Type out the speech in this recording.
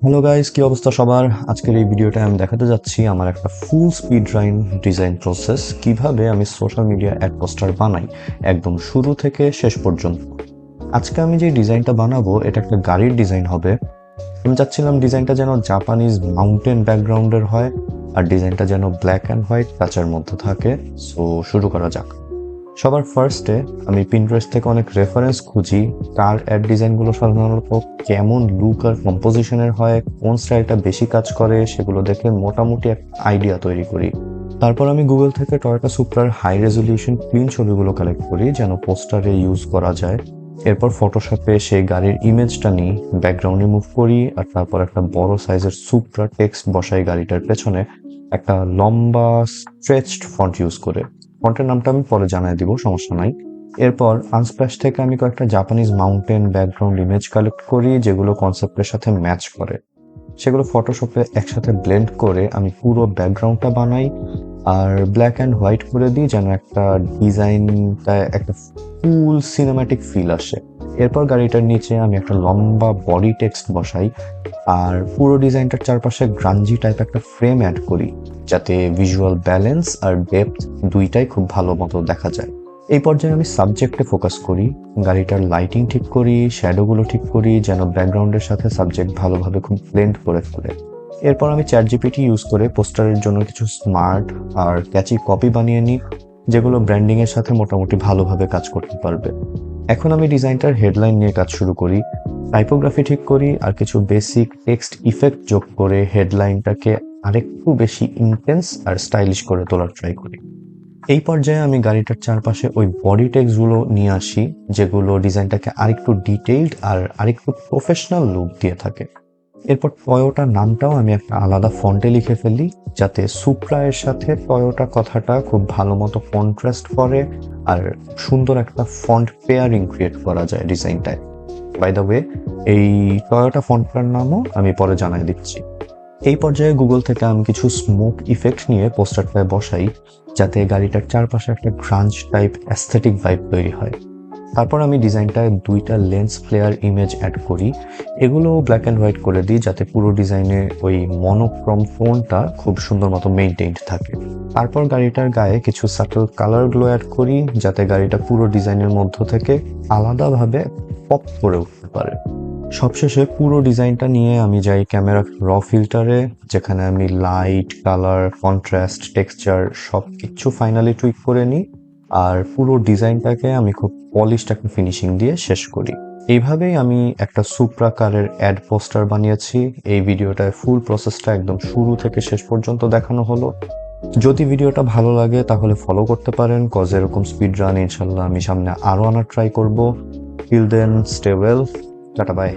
Hello guys, কি অবস্থা সবার? আজকের এই ভিডিওটা আমি দেখাতে যাচ্ছি আমার একটা ফুল স্পিড ডিজাইন প্রসেস, কিভাবে আমি সোশ্যাল মিডিয়া অ্যাড পোস্টার বানাই একদম শুরু থেকে শেষ পর্যন্ত। আজকে আমি যে ডিজাইনটা বানাবো এটা একটা গাড়ির ডিজাইন হবে। আমি চাচ্ছিলাম ডিজাইনটা যেন জাপানিজ মাউন্টেন ব্যাকগ্রাউন্ডের হয় আর ডিজাইনটা যেন ব্ল্যাক অ্যান্ড হোয়াইট টাচের মধ্যে থাকে। সো শুরু করা যাক। সবার ফার্স্টে আমি পিন্টারেস্ট থেকে অনেক রেফারেন্স খুঁজি, কার অ্যাড ডিজাইনগুলো সাধারণত কেমন লুক আর কম্পোজিশনের হয়, কোন স্টাইলটা বেশি কাজ করে সেগুলো দেখে মোটামুটি এক আইডিয়া তৈরি করি। তারপর আমি গুগল থেকে টয়োটা সুপ্রার হাই রেজলিউশন ক্লিন ছবিগুলো কালেক্ট করি যেন পোস্টারে ইউজ করা যায়। এরপর ফটোশপে সেই গাড়ির ইমেজটা নিই, ব্যাকগ্রাউন্ড রিমুভ করি আর তারপর একটা বড় সাইজের সুপ্রা টেক্সট বসাই গাড়িটার পেছনে একটা লম্বা স্ট্রেচড ফন্ট ইউজ করে। ফন্টের নামটা আমি পরে জানাই দিব, সমস্যা নাই। এরপর আনস্প্ল্যাশ থেকে আমি কয়েকটা Japanese mountain background image collect করি যেগুলো কনসেপ্টের সাথে ম্যাচ করে। সেগুলো ফটোশপে একসাথে ব্লেন্ড করে আমি পুরো ব্যাকগ্রাউন্ডটা বানাই আর ব্ল্যাক অ্যান্ড হোয়াইট করে দিই যেন একটা ডিজাইনটা একটা ফুল সিনেম্যাটিক ফিল আসে। এরপর গাড়িটার নিচে আমি একটা লম্বা বডি টেক্সট বসাই আর পুরো ডিজাইনটার চারপাশে গ্রাঞ্জি টাইপ একটা ফ্রেম অ্যাড করি যাতে ভিজুয়াল ব্যালেন্স আর ডেপথ দুইটাই খুব ভালো মতো দেখা যায়। এই পর্যায়ে আমি সাবজেক্টে ফোকাস করি, গাড়িটার লাইটিং ঠিক করি, শ্যাডোগুলো ঠিক করি যেন ব্যাকগ্রাউন্ডের সাথে সাবজেক্ট ভালোভাবে খুব ব্লেন্ড করে ফেলে। এরপর আমি চ্যাট জিপিটি ইউজ করে পোস্টারের জন্য কিছু স্মার্ট আর ক্যাচি কপি বানিয়ে নিই যেগুলো ব্র্যান্ডিং এর সাথে মোটামুটি ভালোভাবে কাজ করতে পারবে। এখন আমি ডিজাইনটার হেডলাইন নিয়ে কাজ শুরু করি, টাইপোগ্রাফি ঠিক করি আর কিছু বেসিক টেক্সট ইফেক্ট যোগ করে হেডলাইনটাকে আরেকটু বেশি ইন্টেন্স আর স্টাইলিশ করে তোলার ট্রাই করি। এই পর্যায়ে আমি গাড়িটার চারপাশে ওই বডি টেক্সটগুলো নিয়ে আসি যেগুলো ডিজাইনটাকে আরেকটু ডিটেইলড আর আরেকটু প্রফেশনাল লুক দিয়ে থাকে। এরপর টয়োটা নামটাও আমি একটা আলাদা ফন্টে লিখে ফেলি যাতে সুপ্রা এর সাথে টয়োটা কথাটা খুব ভালো মতো কন্ট্রাস্ট করে আর সুন্দর একটা ফন্ট পেয়ারিং ক্রিয়েট করা যায় ডিজাইনটায়। বাই দ্য ওয়ে, এই টয়োটা ফন্টটার নামও আমি পরে জানাই দিচ্ছি। এই পর্যায়ে গুগল থেকে আমি কিছু স্মোক ইফেক্ট নিয়ে পোস্টারটায় বসাই যাতে গাড়িটার চারপাশে একটা গ্রাঞ্জ টাইপ অ্যাস্থেটিক ভাইব তৈরি হয়। তারপর আমি ডিজাইনটায় দুইটা লেন্স ফ্লেয়ার ইমেজ অ্যাড করি, এগুলো ব্ল্যাক অ্যান্ড হোয়াইট করে দিই যাতে পুরো ডিজাইনে ওই মনোক্রম টোনটা খুব সুন্দর মতো মেনটেইনড থাকে। তারপর গাড়িটার গায়ে কিছু সাটল কালারগুলো অ্যাড করি যাতে গাড়িটা পুরো ডিজাইনের মধ্য থেকে আলাদাভাবে পপ করে উঠতে পারে। সবশেষে পুরো ডিজাইনটা নিয়ে আমি যাই ক্যামেরা র ফিল্টারে, যেখানে আমি লাইট, কালার, কন্ট্রাস্ট, টেক্সচার সব কিছু ফাইনালি টুইক করে নিই আর পুরো ডিজাইনটাকে আমি খুব পলিশড একটা ফিনিশিং দিয়ে শেষ করি। এইভাবেই আমি একটা সুপ্রা কারের অ্যাড পোস্টার বানিয়েছি। এই ভিডিওটায় ফুল প্রসেসটা একদম শুরু থেকে শেষ পর্যন্ত দেখানো হলো। যদি ভিডিওটা ভালো লাগে তাহলে ফলো করতে পারেন, কজ এরকম স্পিড রান ইনশাল্লাহ আমি সামনে আরো আনার ট্রাই করব। Till then, stay well, tata by.